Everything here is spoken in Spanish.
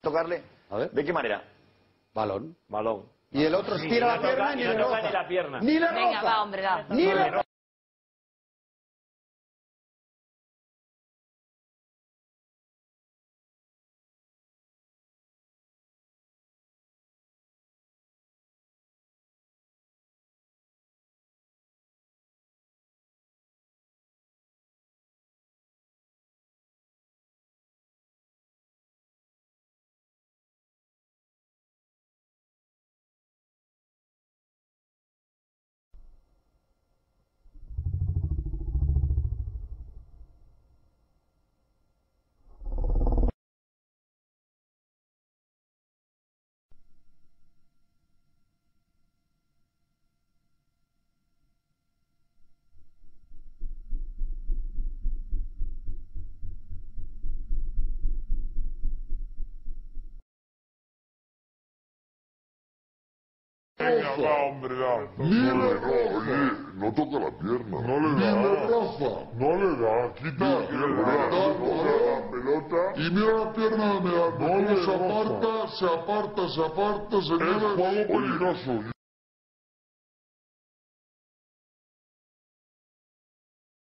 tocarle. A ver. ¿De qué manera? Balón. Balón. Y el otro estira la pierna y ni le roza. Ni la pierna. Ni le roza. Venga, va, hombre, da. Ni le roza. Venga, va, hombre, da. Ni le roza. No toca la pierna. No le da. Ni le roza. No le da. Quita la pierna. La pelota. Y mira la pierna de Medal. No le se aparta, se aparta, se aparta, se mueve. Es juego peligroso.